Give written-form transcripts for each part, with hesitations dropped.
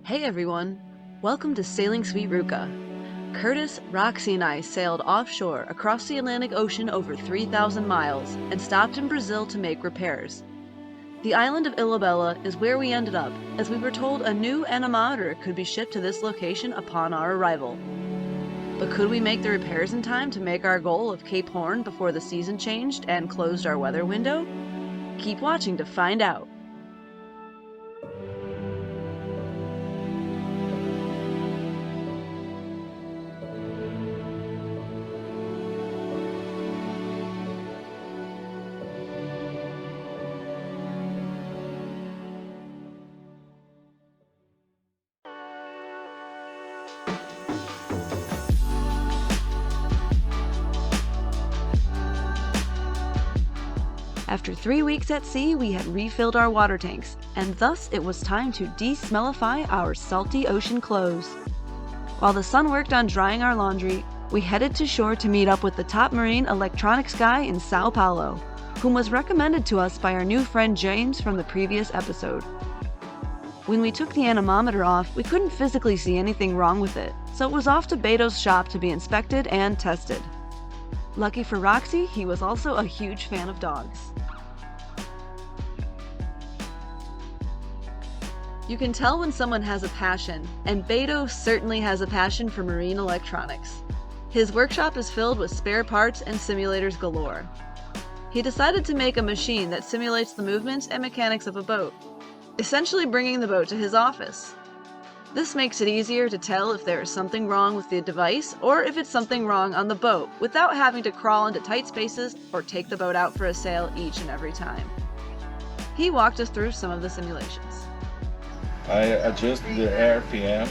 Hey everyone! Welcome to Sailing Sweet Ruka. Curtis, Roxy and I sailed offshore across the Atlantic Ocean over 3,000 miles and stopped in Brazil to make repairs. The island of Ilhabela is where we ended up, as we were told a new anemometer could be shipped to this location upon our arrival. But could we make the repairs in time to make our goal of Cape Horn before the season changed and closed our weather window? Keep watching to find out. After 3 weeks at sea, we had refilled our water tanks, and thus it was time to de-smellify our salty ocean clothes. While the sun worked on drying our laundry, we headed to shore to meet up with the top marine electronics guy in Sao Paulo, whom was recommended to us by our new friend James from the previous episode. When we took the anemometer off, we couldn't physically see anything wrong with it, so it was off to Beto's shop to be inspected and tested. Lucky for Roxy, he was also a huge fan of dogs. You can tell when someone has a passion, and Beto certainly has a passion for marine electronics. His workshop is filled with spare parts and simulators galore. He decided to make a machine that simulates the movements and mechanics of a boat, essentially bringing the boat to his office. This makes it easier to tell if there is something wrong with the device or if it's something wrong on the boat without having to crawl into tight spaces or take the boat out for a sail each and every time. He walked us through some of the simulations. I adjust the RPM,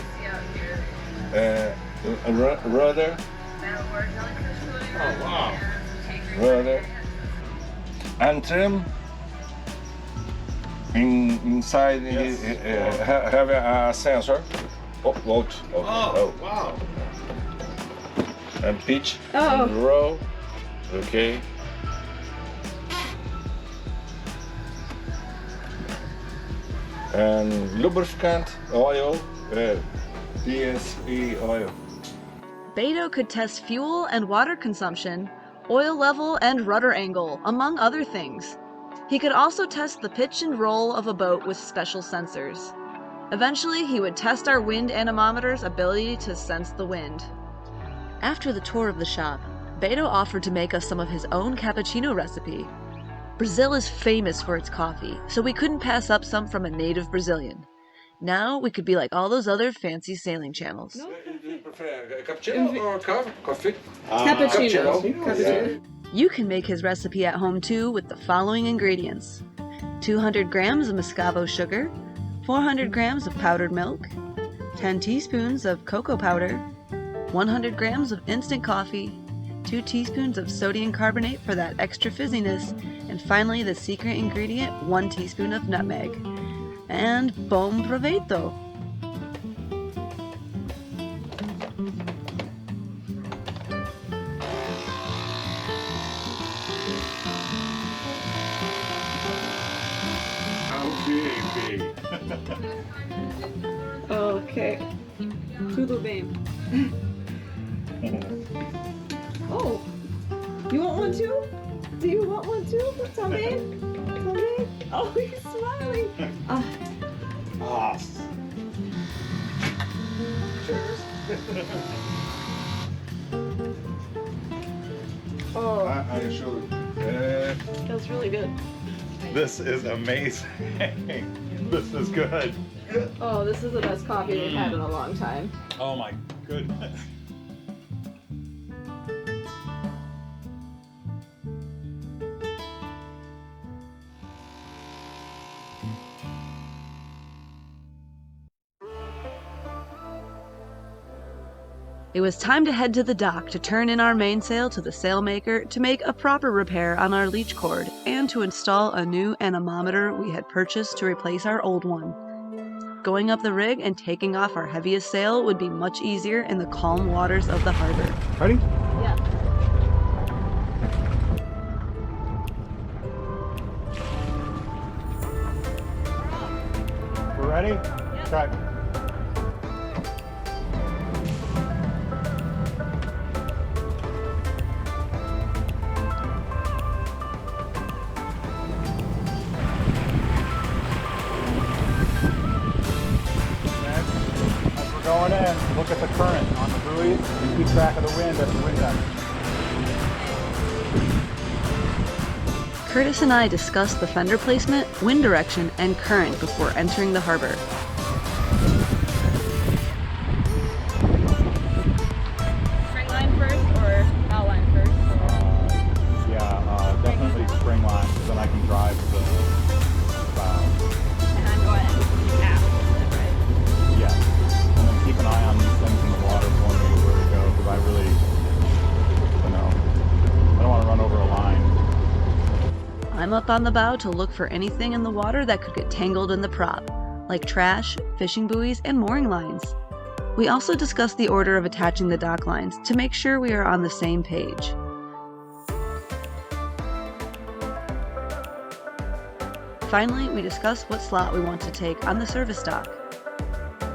rudder, rudder, and trim. Inside have a sensor. Wow. And pitch, and roll, okay. And lubricant oil, DSE oil. Beto could test fuel and water consumption, oil level and rudder angle, among other things. He could also test the pitch and roll of a boat with special sensors. Eventually, he would test our wind anemometer's ability to sense the wind. After the tour of the shop, Beto offered to make us some of his own cappuccino recipe. Brazil is famous for its coffee, so we couldn't pass up some from a native Brazilian. Now we could be like all those other fancy sailing channels. Do you prefer cappuccino or coffee? Cappuccino. You can make his recipe at home too with the following ingredients: 200 grams of mascavo sugar, 400 grams of powdered milk, 10 teaspoons of cocoa powder, 100 grams of instant coffee, 2 teaspoons of sodium carbonate for that extra fizziness, and finally the secret ingredient, 1 teaspoon of nutmeg. And bom proveito! Okay. Tudo bem. Oh, you want one too? Do you want one too? Também? Também? Oh, he's smiling. Cheers. Oh, I show you. that's really good. This is amazing. This is good. Oh, this is the best coffee we've had in a long time. Oh my goodness. It was time to head to the dock to turn in our mainsail to the sailmaker to make a proper repair on our leech cord and to install a new anemometer we had purchased to replace our old one. Going up the rig and taking off our heaviest sail would be much easier in the calm waters of the harbor. Ready? Yeah. We're ready? Yep. Cut. in, look at the current on the buoys, and keep track of the wind at the wind end. Curtis and I discussed the fender placement, wind direction, and current before entering the harbor. Spring line first or bow line first? Yeah, definitely spring line, because then I can drive the bow. And I'm going aft, right? Yeah, and then keep an eye on these things in the water for me where to go, because I really, I don't want to run over a line. I'm up on the bow to look for anything in the water that could get tangled in the prop, like trash, fishing buoys, and mooring lines. We also discussed the order of attaching the dock lines to make sure we are on the same page. Finally, we discussed what slot we want to take on the service dock.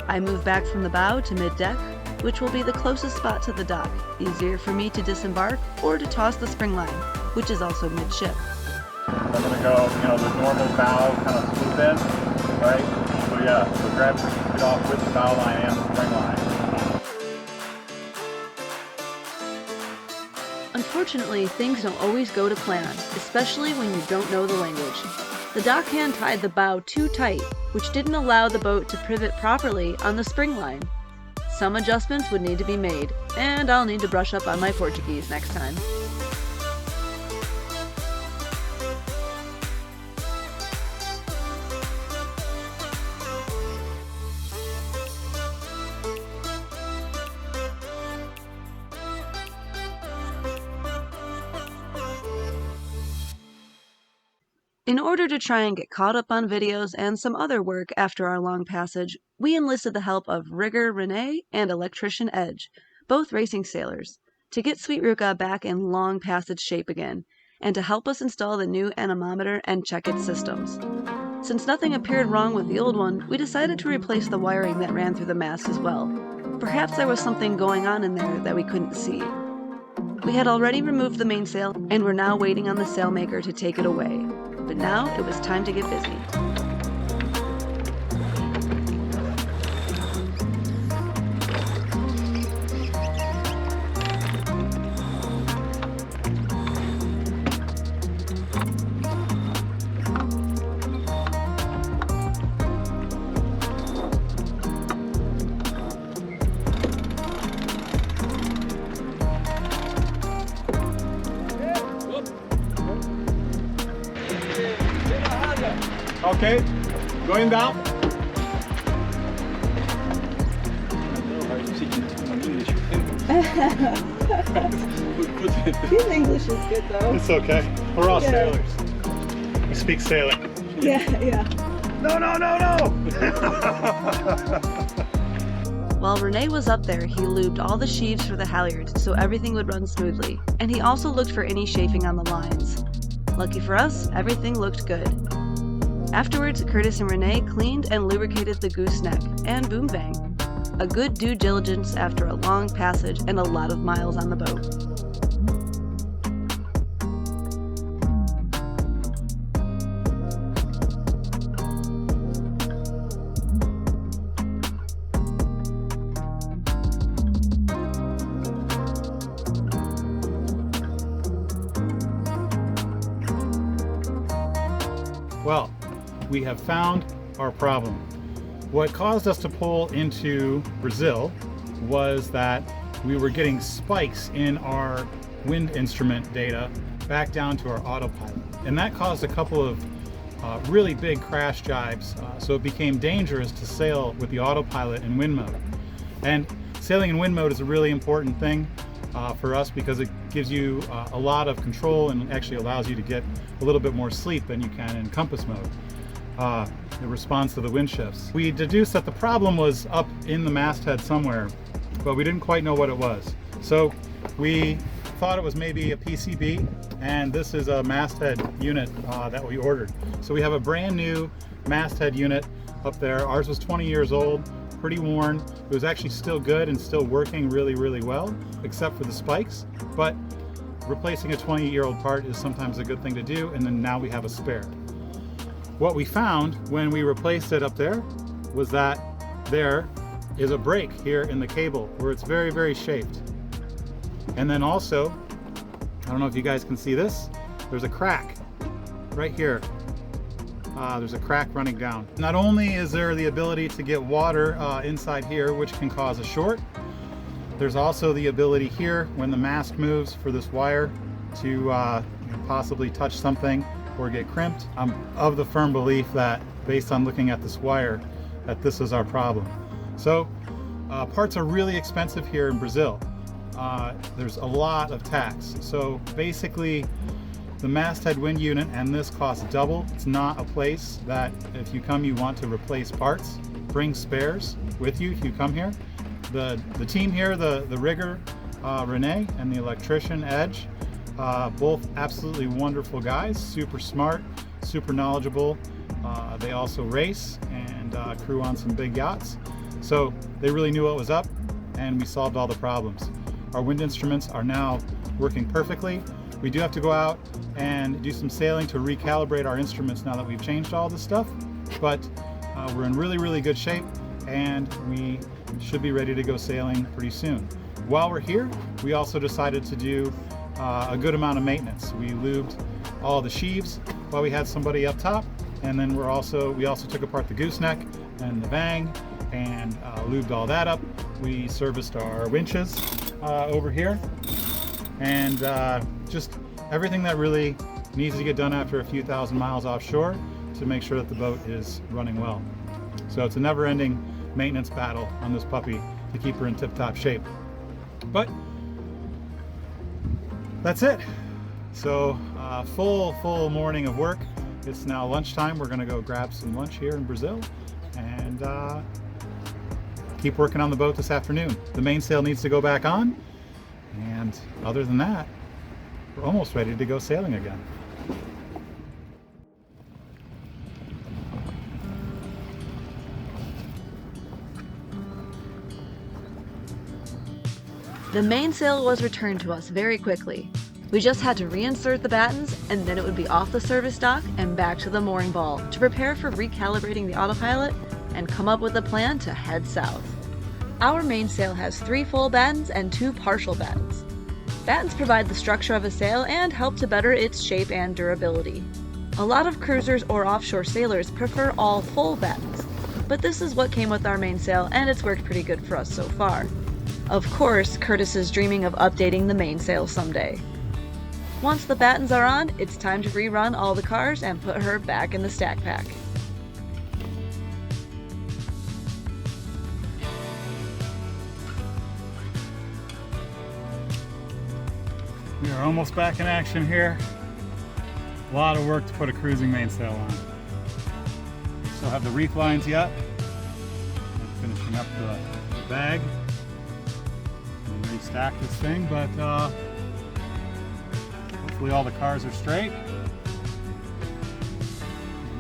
I move back from the bow to mid-deck, which will be the closest spot to the dock, easier for me to disembark or to toss the spring line, which is also midship. I'm going to go, the normal bow kind of swoop in, right? So yeah, so grab it off with the bow line and the spring line. Unfortunately, things don't always go to plan, especially when you don't know the language. The dockhand tied the bow too tight, which didn't allow the boat to pivot properly on the spring line. Some adjustments would need to be made, and I'll need to brush up on my Portuguese next time. In order to try and get caught up on videos and some other work after our long passage, we enlisted the help of rigger Renee and electrician Edge, both racing sailors, to get Sweet Ruka back in long passage shape again, and to help us install the new anemometer and check its systems. Since nothing appeared wrong with the old one, we decided to replace the wiring that ran through the mast as well. Perhaps there was something going on in there that we couldn't see. We had already removed the mainsail and were now waiting on the sailmaker to take it away. But now it was time to get busy. Okay, going down. His English is good though. It's okay. We're all sailors. We speak sailing. Yeah. No! While Renee was up there, he lubed all the sheaves for the halyards so everything would run smoothly, and he also looked for any chafing on the lines. Lucky for us, everything looked good. Afterwards, Curtis and Renee cleaned and lubricated the gooseneck and boom bang. A good due diligence after a long passage and a lot of miles on the boat. Well, we have found our problem. What caused us to pull into Brazil was that we were getting spikes in our wind instrument data back down to our autopilot. And that caused a couple of really big crash jibes, so it became dangerous to sail with the autopilot in wind mode. And sailing in wind mode is a really important thing for us because it gives you a lot of control and actually allows you to get a little bit more sleep than you can in compass mode. It responds to the wind shifts. We deduced that the problem was up in the masthead somewhere, but we didn't quite know what it was. So we thought it was maybe a PCB, and this is a masthead unit that we ordered. So we have a brand new masthead unit up there. Ours was 20 years old, pretty worn. It was actually still good and still working really, really well, except for the spikes. But replacing a 20-year-old part is sometimes a good thing to do, and then now we have a spare. What we found when we replaced it up there was that there is a break here in the cable where it's very, very shaped. And then also, I don't know if you guys can see this, there's a crack right here. There's a crack running down. Not only is there the ability to get water inside here, which can cause a short, there's also the ability here when the mast moves for this wire to possibly touch something or get crimped. I'm of the firm belief that, based on looking at this wire, that this is our problem. So parts are really expensive here in Brazil. There's a lot of tax. So basically the masthead wind unit and this costs double. It's not a place that if you come you want to replace parts. Bring spares with you if you come here. The team here, the rigger Renee and the electrician Edge, both absolutely wonderful guys, super smart, super knowledgeable. They also race and crew on some big yachts. So they really knew what was up and we solved all the problems. Our wind instruments are now working perfectly. We do have to go out and do some sailing to recalibrate our instruments now that we've changed all this stuff, but we're in really, really good shape and we should be ready to go sailing pretty soon. While we're here, we also decided to do a good amount of maintenance. We lubed all the sheaves while we had somebody up top, and then we also took apart the gooseneck and the vang and lubed all that up. We serviced our winches over here, and just everything that really needs to get done after a few thousand miles offshore to make sure that the boat is running well. So it's a never-ending maintenance battle on this puppy to keep her in tip-top shape. But that's it. So full morning of work. It's now lunchtime. We're gonna go grab some lunch here in Brazil and keep working on the boat this afternoon. The mainsail needs to go back on, and other than that, we're almost ready to go sailing again. The mainsail was returned to us very quickly. We just had to reinsert the battens and then it would be off the service dock and back to the mooring ball to prepare for recalibrating the autopilot and come up with a plan to head south. Our mainsail has 3 full battens and 2 partial battens. Battens provide the structure of a sail and help to better its shape and durability. A lot of cruisers or offshore sailors prefer all full battens, but this is what came with our mainsail and it's worked pretty good for us so far. Of course, Curtis is dreaming of updating the mainsail someday. Once the battens are on, it's time to rerun all the cars and put her back in the stack pack. We are almost back in action here. A lot of work to put a cruising mainsail on. We still have the reef lines yet. I'm finishing up the bag and restack this thing, but hopefully all the cars are straight and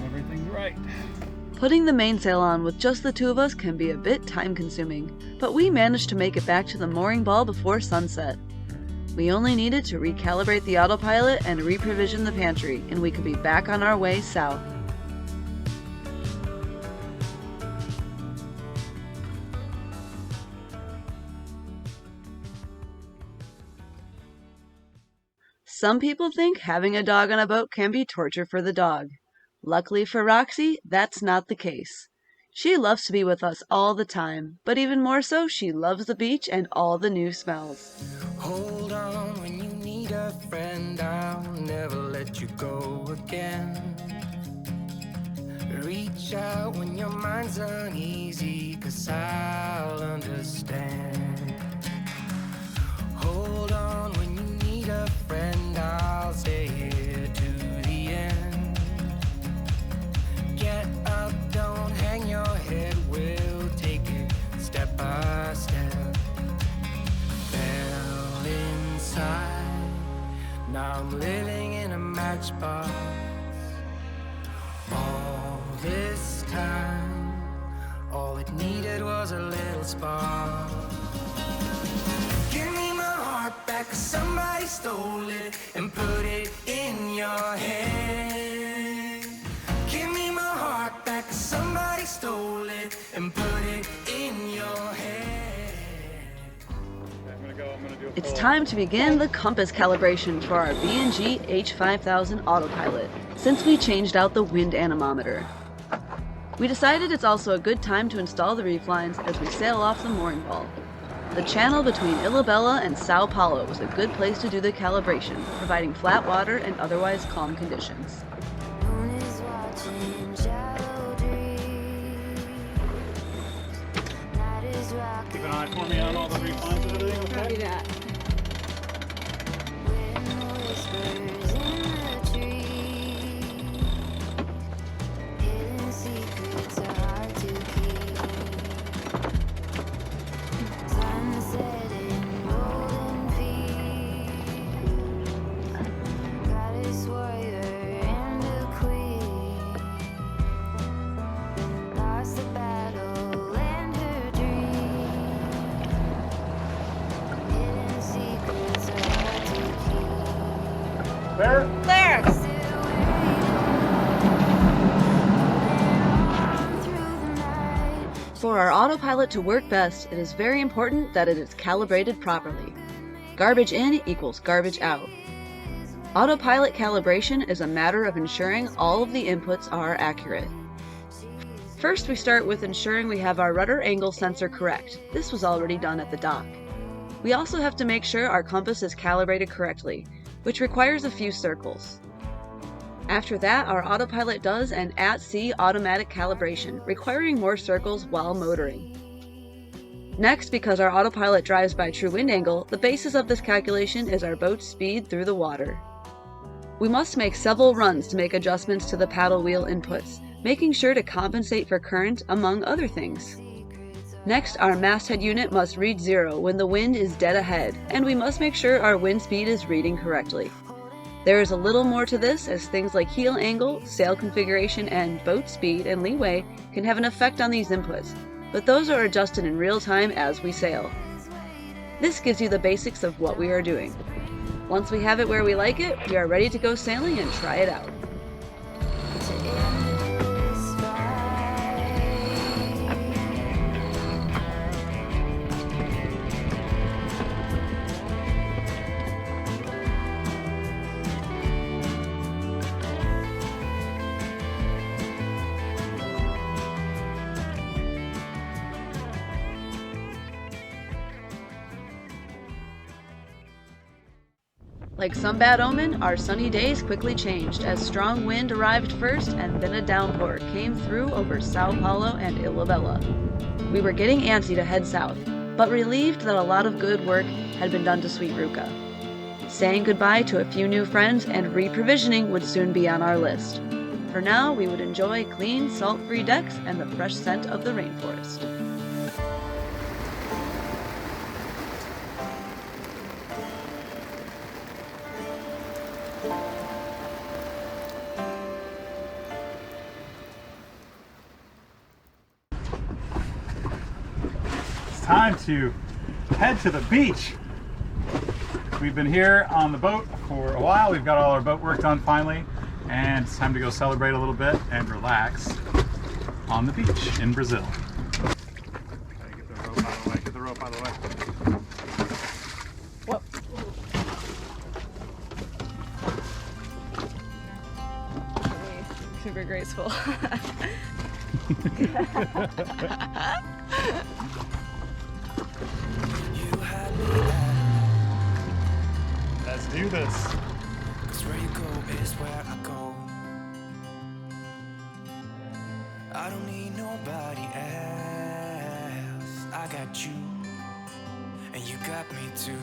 everything's right. Putting the mainsail on with just the 2 of us can be a bit time consuming, but we managed to make it back to the mooring ball before sunset. We only needed to recalibrate the autopilot and reprovision the pantry, and we could be back on our way south. Some people think having a dog on a boat can be torture for the dog. Luckily for Roxy, that's not the case. She loves to be with us all the time, but even more so, she loves the beach and all the new smells. Hold on when you need a friend, I'll never let you go again. Reach out when your mind's uneasy, 'cause I'll understand. Hold on when you need a friend, I'll stay here to the end. Get up, don't hang your head, we'll take it step by step. Fell inside, now I'm living in a matchbox. All this time, all it needed was a little spark. Give me my heart back, 'cause somebody stole it and put it in your head. Give me my heart back, 'cause somebody stole it and put it in your head. It's time to begin the compass calibration for our B&G H5000 autopilot, since we changed out the wind anemometer. We decided it's also a good time to install the reef lines as we sail off the mooring ball. The channel between Ilhabela and Sao Paulo was a good place to do the calibration, providing flat water and otherwise calm conditions. Keep an eye for me on all the reef lines and everything, okay? Copy that. There. For our autopilot to work best, it is very important that it is calibrated properly. Garbage in equals garbage out. Autopilot calibration is a matter of ensuring all of the inputs are accurate. First, we start with ensuring we have our rudder angle sensor correct. This was already done at the dock. We also have to make sure our compass is calibrated correctly, which requires a few circles. After that, our autopilot does an at-sea automatic calibration, requiring more circles while motoring. Next, because our autopilot drives by true wind angle, the basis of this calculation is our boat's speed through the water. We must make several runs to make adjustments to the paddle wheel inputs, making sure to compensate for current, among other things. Next, our masthead unit must read 0 when the wind is dead ahead, and we must make sure our wind speed is reading correctly. There is a little more to this, as things like heel angle, sail configuration, and boat speed and leeway can have an effect on these inputs, but those are adjusted in real time as we sail. This gives you the basics of what we are doing. Once we have it where we like it, we are ready to go sailing and try it out. Like some bad omen, our sunny days quickly changed as strong wind arrived first and then a downpour came through over Sao Paulo and Ilhabela. We were getting antsy to head south, but relieved that a lot of good work had been done to Sweet Ruka. Saying goodbye to a few new friends and reprovisioning would soon be on our list. For now, we would enjoy clean, salt-free decks and the fresh scent of the rainforest. Time to head to the beach. We've been here on the boat for a while. We've got all our boat work done finally, and it's time to go celebrate a little bit and relax on the beach in Brazil. Get the rope out of the way. Whoa. Super graceful. Let's do this. 'Cause where you go is where I go. I don't need nobody else. I got you, and you got me too.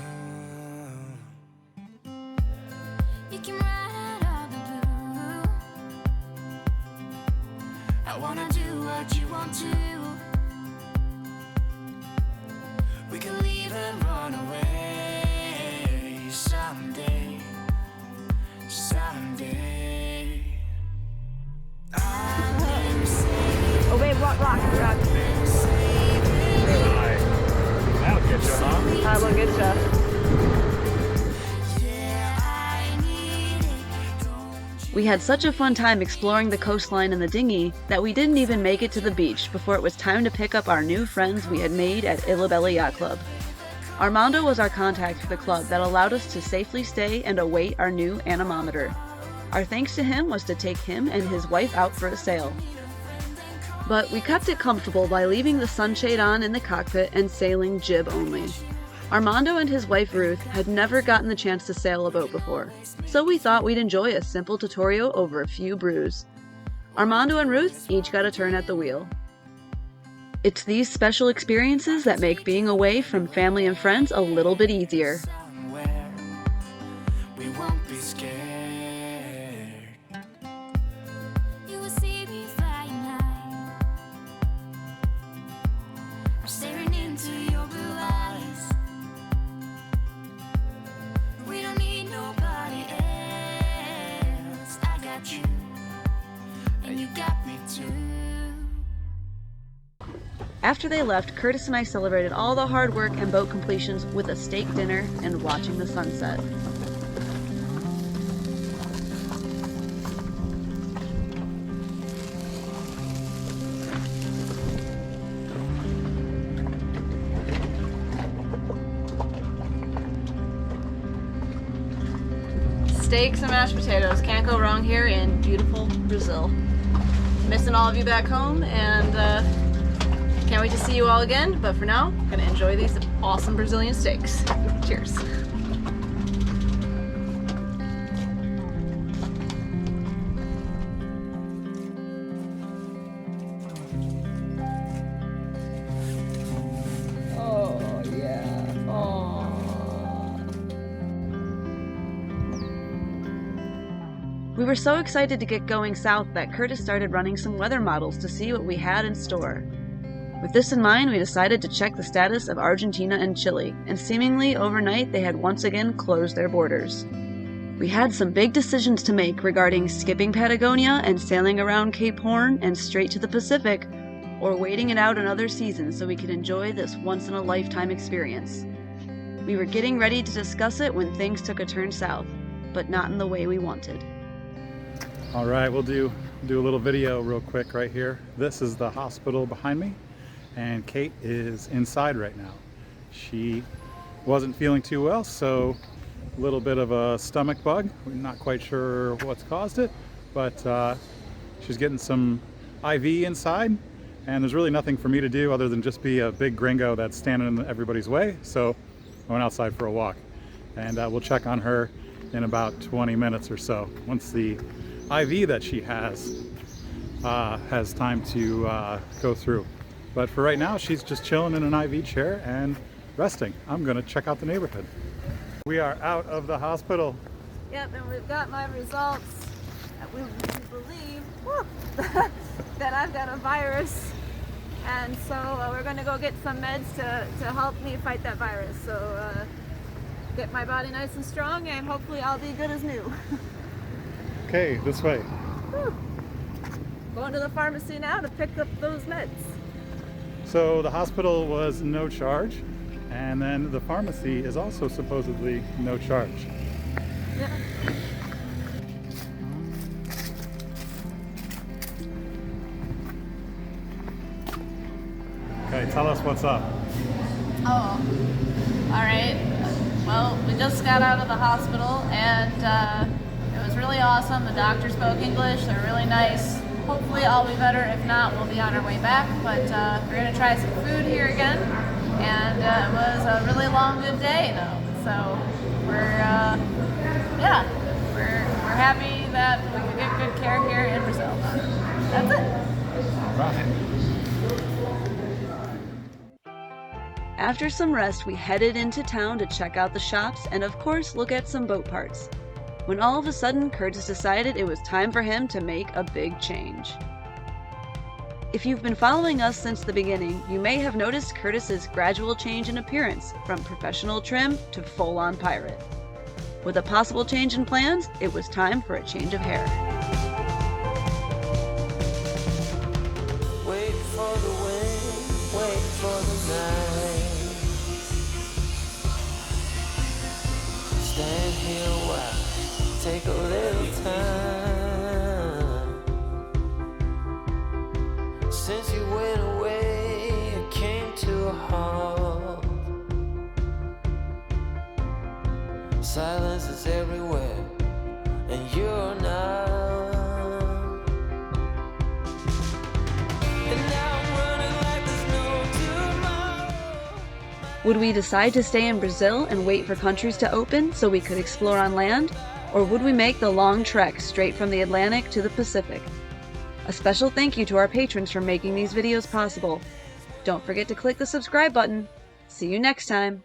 You can ride out the blue. I wanna do what you want to. We can leave and run away. Someday, someday. Oh babe, rock. That'll get you, huh? That'll get ya. We had such a fun time exploring the coastline in the dinghy that we didn't even make it to the beach before it was time to pick up our new friends we had made at Ilhabela Yacht Club. Armando was our contact for the club that allowed us to safely stay and await our new anemometer. Our thanks to him was to take him and his wife out for a sail. But we kept it comfortable by leaving the sunshade on in the cockpit and sailing jib only. Armando and his wife Ruth had never gotten the chance to sail a boat before, so we thought we'd enjoy a simple tutorial over a few brews. Armando and Ruth each got a turn at the wheel. It's these special experiences that make being away from family and friends a little bit easier. Somewhere we won't be scared. You will see me flying high, or staring into your blue eyes. We don't need nobody else. I got you, and you got me too. After they left, Curtis and I celebrated all the hard work and boat completions with a steak dinner and watching the sunset. Steaks and mashed potatoes, can't go wrong here in beautiful Brazil. Missing all of you back home, and can't wait to see you all again, but for now, I'm gonna enjoy these awesome Brazilian steaks. Cheers. Oh, yeah. Oh. We were so excited to get going south that Curtis started running some weather models to see what we had in store. With this in mind, we decided to check the status of Argentina and Chile, and seemingly overnight they had once again closed their borders. We had some big decisions to make regarding skipping Patagonia and sailing around Cape Horn and straight to the Pacific, or waiting it out another season so we could enjoy this once-in-a-lifetime experience. We were getting ready to discuss it when things took a turn south, but not in the way we wanted. All right, we'll do a little video real quick right here. This is the hospital behind me, and Kate is inside right now. She wasn't feeling too well, so a little bit of a stomach bug. We're not quite sure what's caused it, but she's getting some IV inside, and there's really nothing for me to do other than just be a big gringo that's standing in everybody's way. So I went outside for a walk, and we'll check on her in about 20 minutes or so once the IV that she has time to go through. But for right now, she's just chilling in an IV chair and resting. I'm gonna check out the neighborhood. We are out of the hospital. Yep, and we've got my results. We believe that I've got a virus, and so we're gonna go get some meds to help me fight that virus. So get my body nice and strong, and hopefully I'll be good as new. Okay, this way. Whew. Going to the pharmacy now to pick up those meds. So the hospital was no charge, and then the pharmacy is also supposedly no charge. Yeah. Okay, tell us what's up. Oh, all right. Well, we just got out of the hospital, and it was really awesome. The doctor spoke English. They're really nice. Hopefully I'll be better. If not, we'll be on our way back. But we're going to try some food here again. And it was a really long, good day, though. So we're happy that we could get good care here in Brazil. That's it. Right. After some rest, we headed into town to check out the shops and of course look at some boat parts. When all of a sudden Curtis decided it was time for him to make a big change. If you've been following us since the beginning, you may have noticed Curtis's gradual change in appearance from professional trim to full-on pirate. With a possible change in plans, it was time for a change of hair. Wait for the wind, wait for the night. Stand here a while, take a little time. Since you went away, it came to a halt. silence is everywhere, and you're not. And now I'm running like there's no tomorrow. Would we decide to stay in Brazil and wait for countries to open so we could explore on land? Or would we make the long trek straight from the Atlantic to the Pacific? A special thank you to our patrons for making these videos possible. Don't forget to click the subscribe button. See you next time.